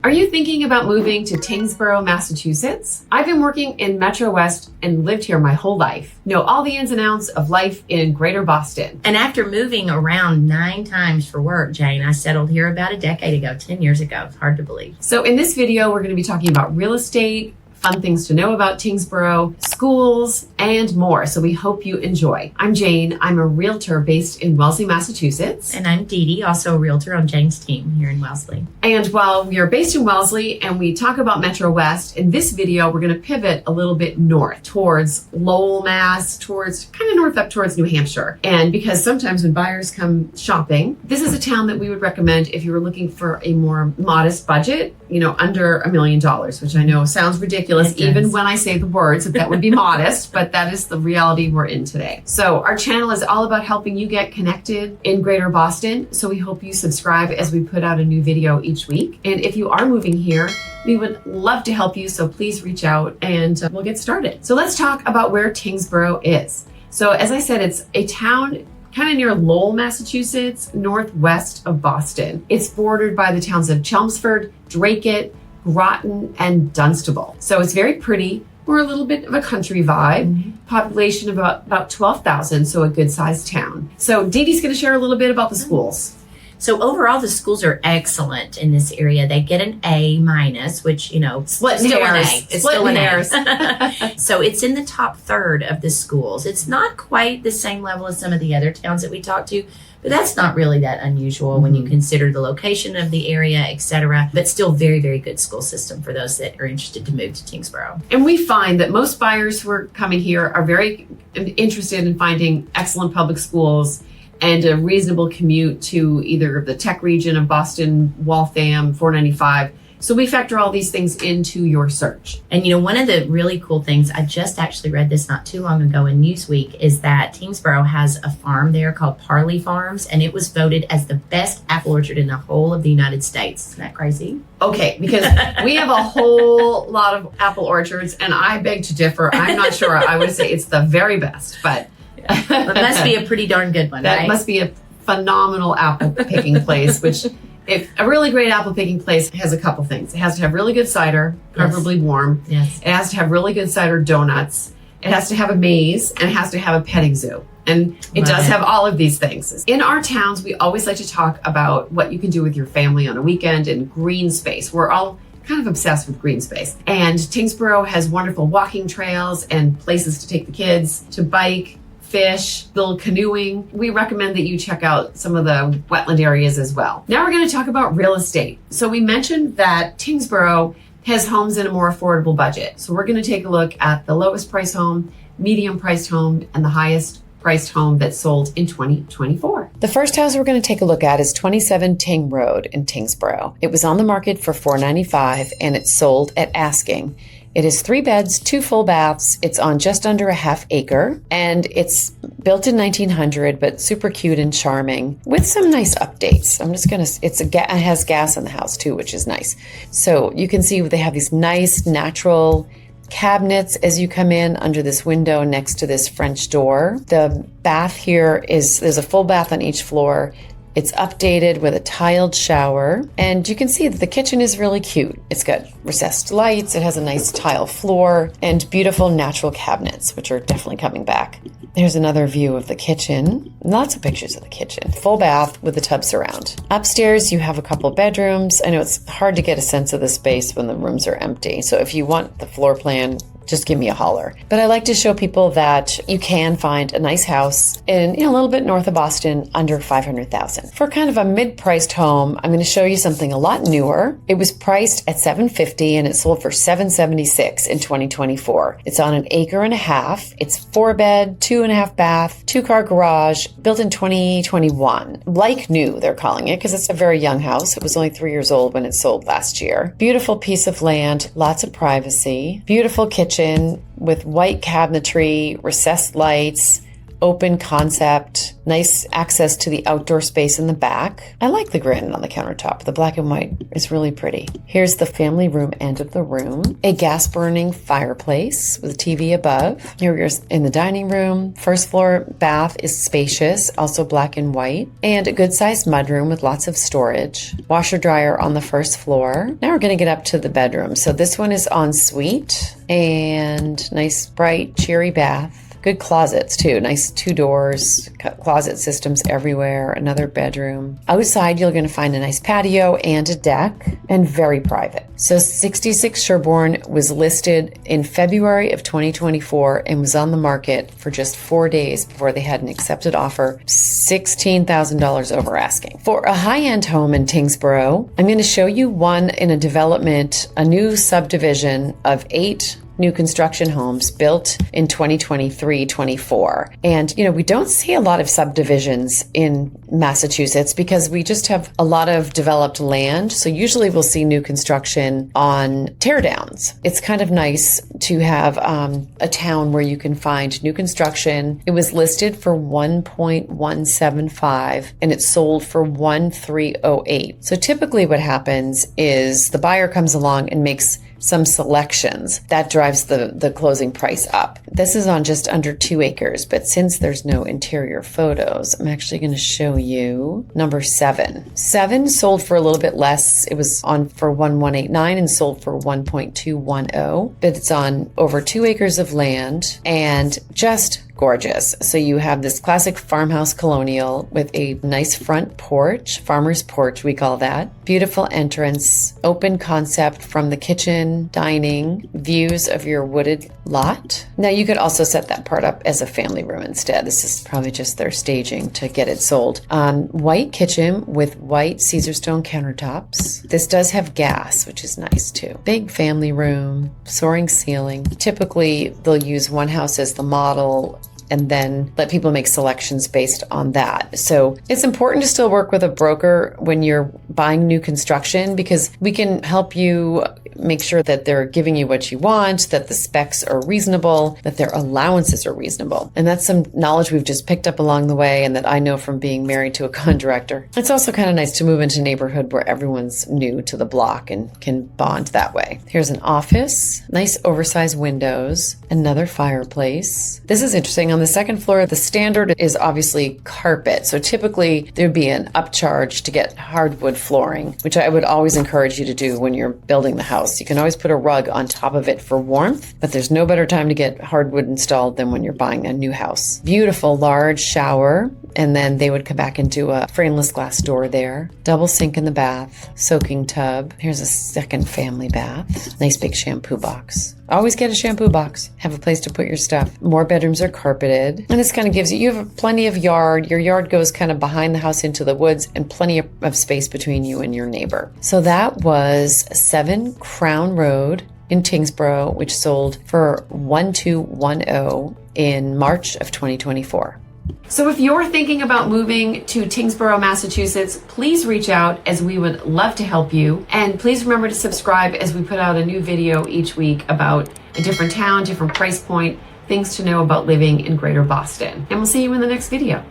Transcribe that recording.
Are you thinking about moving to Tyngsborough, Massachusetts? I've been working in Metro West and lived here my whole life. Know all the ins and outs of life in Greater Boston. And after moving around 9 times for work, Jane, I settled here about a decade ago, 10 years ago. It's hard to believe. So in this video, we're going to be talking about real estate, fun things to know about Tyngsborough, schools, and more. So we hope you enjoy. I'm Jane. I'm a realtor based in Wellesley, Massachusetts. And I'm Dee Dee, also a realtor on Jane's team here in Wellesley. And while we are based in Wellesley and we talk about Metro West, in this video, we're going to pivot a little bit north towards Lowell, Mass, towards kind of north up towards New Hampshire. And because sometimes when buyers come shopping, this is a town that we would recommend if you were looking for a more modest budget, under $1 million, which I know sounds ridiculous, even when I say the words that would be modest, but that is the reality we're in today. So our channel is all about helping you get connected in Greater Boston. So we hope you subscribe as we put out a new video each week. And if you are moving here, we would love to help you. So please reach out and we'll get started. So let's talk about where Tyngsborough is. So as I said, it's a town kind of near Lowell, Massachusetts, northwest of Boston. It's bordered by the towns of Chelmsford, Dracut, Groton, and Dunstable. So it's very pretty. We're a little bit of a country vibe. Population of about 12,000, so a good sized town. So Dee Dee's going to share a little bit about the schools. So overall, the schools are excellent in this area. They get an A minus, which, Split still an hairs. A. It's Split still an hairs. A. So it's in the top third of the schools. It's not quite the same level as some of the other towns that we talked to, but that's not really that unusual when you consider the location of the area, etc. But still very, very good school system for those that are interested to move to Tyngsborough. And we find that most buyers who are coming here are very interested in finding excellent public schools and a reasonable commute to either the tech region of Boston, Waltham, 495. So we factor all these things into your search. And one of the really cool things, I just actually read this not too long ago in Newsweek, is that Tyngsborough has a farm there called Parley Farms, and it was voted as the best apple orchard in the whole of the United States. Isn't that crazy? Okay, because we have a whole lot of apple orchards, and I beg to differ. I'm not sure. I would say it's the very best, but it must be a pretty darn good one, that right? must be a phenomenal apple picking place, which if a really great apple picking place has a couple things. It has to have really good cider, preferably warm. Yes. It has to have really good cider donuts. It has to have a maze, and it has to have a petting zoo. And it does have all of these things. In our towns, we always like to talk about what you can do with your family on a weekend and green space. We're all kind of obsessed with green space. And Tyngsborough has wonderful walking trails and places to take the kids to bike, fish, build canoeing. We recommend that you check out some of the wetland areas as well. Now we're going to talk about real estate. So we mentioned that Tyngsborough has homes in a more affordable budget. So we're going to take a look at the lowest price home, medium priced home, and the highest priced home that sold in 2024. The first house we're going to take a look at is 27 Tyng Road in Tyngsborough. It was on the market for $495 and it sold at asking. It is 3 beds, 2 full baths. It's on just under a half acre, and it's built in 1900, but super cute and charming with some nice updates. It has gas in the house too, which is nice. So you can see they have these nice natural cabinets as you come in under this window next to this French door. The bath here there's a full bath on each floor. It's updated with a tiled shower, and you can see that the kitchen is really cute. It's got recessed lights, it has a nice tile floor, and beautiful natural cabinets, which are definitely coming back. There's another view of the kitchen. Lots of pictures of the kitchen. Full bath with a tub surround. Upstairs, you have a couple bedrooms. I know it's hard to get a sense of the space when the rooms are empty, so if you want the floor plan, just give me a holler. But I like to show people that you can find a nice house in a little bit north of Boston under $500,000. For kind of a mid-priced home, I'm going to show you something a lot newer. It was priced at $750 and it sold for $776 in 2024. It's on an acre and a half. It's 4 bed, 2.5 bath, 2-car garage, built in 2021. Like new, they're calling it, because it's a very young house. It was only 3 years old when it sold last year. Beautiful piece of land, lots of privacy, beautiful kitchen with white cabinetry, recessed lights, open concept, nice access to the outdoor space in the back. I like the granite on the countertop. The black and white is really pretty. Here's the family room end of the room. A gas burning fireplace with a TV above. Here we're in the dining room. First floor bath is spacious, also black and white, and a good sized mudroom with lots of storage. Washer dryer on the first floor. Now we're going to get up to the bedroom. So this one is en suite and nice bright cheery bath. Good closets too. Nice 2 doors, closet systems everywhere. Another bedroom. Outside, you're going to find a nice patio and a deck, and very private. So 66 Sherburne was listed in February of 2024 and was on the market for just 4 days before they had an accepted offer, $16,000 over asking. For a high-end home in Tyngsborough, I'm going to show you one in a development, a new subdivision of 8 new construction homes built in 2023-24. And, we don't see a lot of subdivisions in Massachusetts because we just have a lot of developed land. So usually we'll see new construction on teardowns. It's kind of nice to have a town where you can find new construction. It was listed for 1.175 and it sold for 1.308. So typically what happens is the buyer comes along and makes some selections. That drives the closing price up. This is on just under 2 acres, but since there's no interior photos, I'm actually going to show you number 7. 7 sold for a little bit less. It was on for 1.189 and sold for 1.210, but it's on over 2 acres of land and just gorgeous. So you have this classic farmhouse colonial with a nice front porch, farmer's porch we call that. Beautiful entrance, open concept from the kitchen, dining, views of your wooded lot. Now you could also set that part up as a family room instead. This is probably just their staging to get it sold. White kitchen with white Caesar stone countertops. This does have gas, which is nice too. Big family room, soaring ceiling. Typically they'll use one house as the model and then let people make selections based on that. So it's important to still work with a broker when you're buying new construction because we can help you make sure that they're giving you what you want, that the specs are reasonable, that their allowances are reasonable. And that's some knowledge we've just picked up along the way and that I know from being married to a contractor. It's also kind of nice to move into a neighborhood where everyone's new to the block and can bond that way. Here's an office, nice oversized windows, another fireplace. This is interesting. On the second floor, the standard is obviously carpet. So typically there'd be an upcharge to get hardwood flooring, which I would always encourage you to do when you're building the house. You can always put a rug on top of it for warmth, but there's no better time to get hardwood installed than when you're buying a new house. Beautiful large shower, and then they would come back and do a frameless glass door there. Double sink in the bath, soaking tub. Here's a second family bath. Nice big shampoo box. Always get a shampoo box. Have a place to put your stuff. More bedrooms are carpeted. And this kind of gives you have plenty of yard. Your yard goes kind of behind the house into the woods and plenty of space between you and your neighbor. So that was 7 Crown Road in Tyngsborough, which sold for 1.210 in March of 2024. So if you're thinking about moving to Tyngsborough, Massachusetts, please reach out as we would love to help you. And please remember to subscribe as we put out a new video each week about a different town, different price point, things to know about living in Greater Boston. And we'll see you in the next video.